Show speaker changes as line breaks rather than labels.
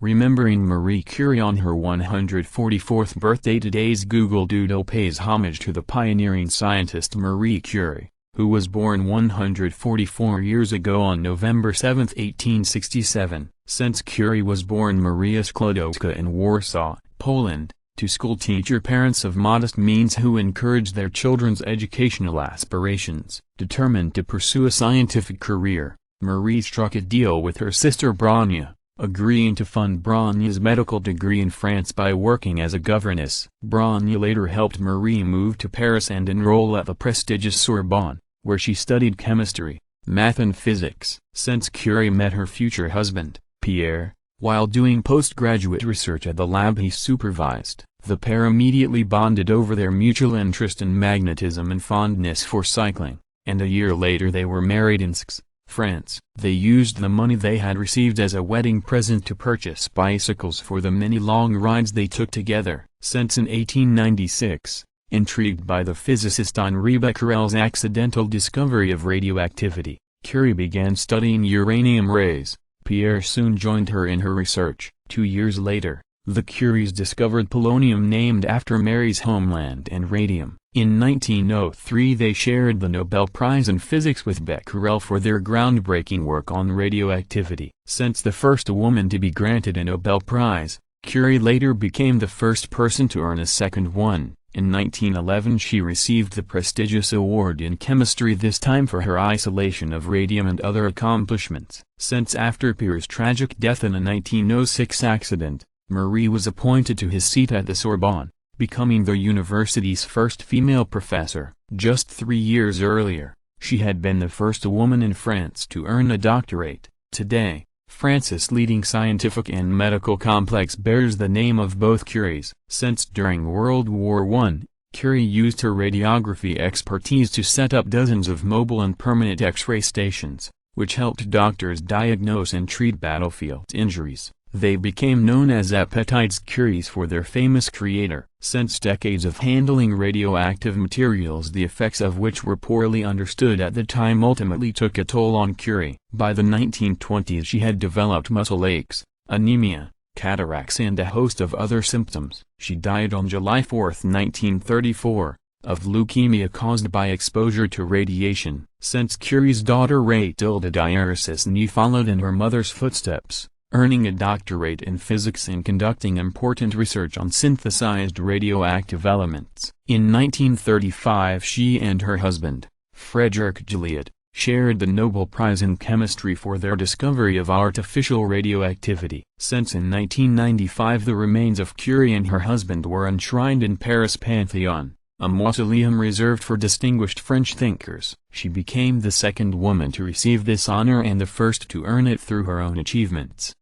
Remembering Marie Curie on her 144th birthday, today's Google Doodle pays homage to the pioneering scientist Marie Curie, who was born 144 years ago on November 7, 1867. Since Curie was born Maria Sklodowska in Warsaw, Poland, to schoolteacher parents of modest means who encouraged their children's educational aspirations. Determined to pursue a scientific career, Marie struck a deal with her sister Branja, agreeing to fund Branja's medical degree in France by working as a governess. Branja later helped Marie move to Paris and enroll at the prestigious Sorbonne, where she studied chemistry, math and physics. Since Curie met her future husband, Pierre, while doing postgraduate research at the lab he supervised, the pair immediately bonded over their mutual interest in magnetism and fondness for cycling, and a year later they were married in Sceaux, France. They used the money they had received as a wedding present to purchase bicycles for the many long rides they took together. Since in 1896, intrigued by the physicist Henri Becquerel's accidental discovery of radioactivity, Curie began studying uranium rays. Pierre soon joined her in her research. 2 years later, the Curies discovered polonium, named after Mary's homeland, and radium. In 1903 they shared the Nobel Prize in Physics with Becquerel for their groundbreaking work on radioactivity. Since the first woman to be granted a Nobel Prize, Curie later became the first person to earn a second one. In 1911 she received the prestigious award in chemistry, this time for her isolation of radium and other accomplishments. Since after Pierre's tragic death in a 1906 accident, Marie was appointed to his seat at the Sorbonne, becoming the university's first female professor. Just 3 years earlier, she had been the first woman in France to earn a doctorate. Today, France's leading scientific and medical complex bears the name of both Curies. Since during World War I, Curie used her radiography expertise to set up dozens of mobile and permanent X-ray stations, which helped doctors diagnose and treat battlefield injuries. They became known as Appetites Curies for their famous creator. Since decades of handling radioactive materials, the effects of which were poorly understood at the time, ultimately took a toll on Curie. By the 1920s she had developed muscle aches, anemia, cataracts and a host of other symptoms. She died on July 4, 1934, of leukemia caused by exposure to radiation. Since Curie's daughter Mathilde Diersesny followed in her mother's footsteps, earning a doctorate in physics and conducting important research on synthesized radioactive elements. In 1935 she and her husband, Frederick Gilliatt, shared the Nobel Prize in Chemistry for their discovery of artificial radioactivity. Since in 1995 the remains of Curie and her husband were enshrined in Paris Pantheon, a mausoleum reserved for distinguished French thinkers. She became the second woman to receive this honor and the first to earn it through her own achievements.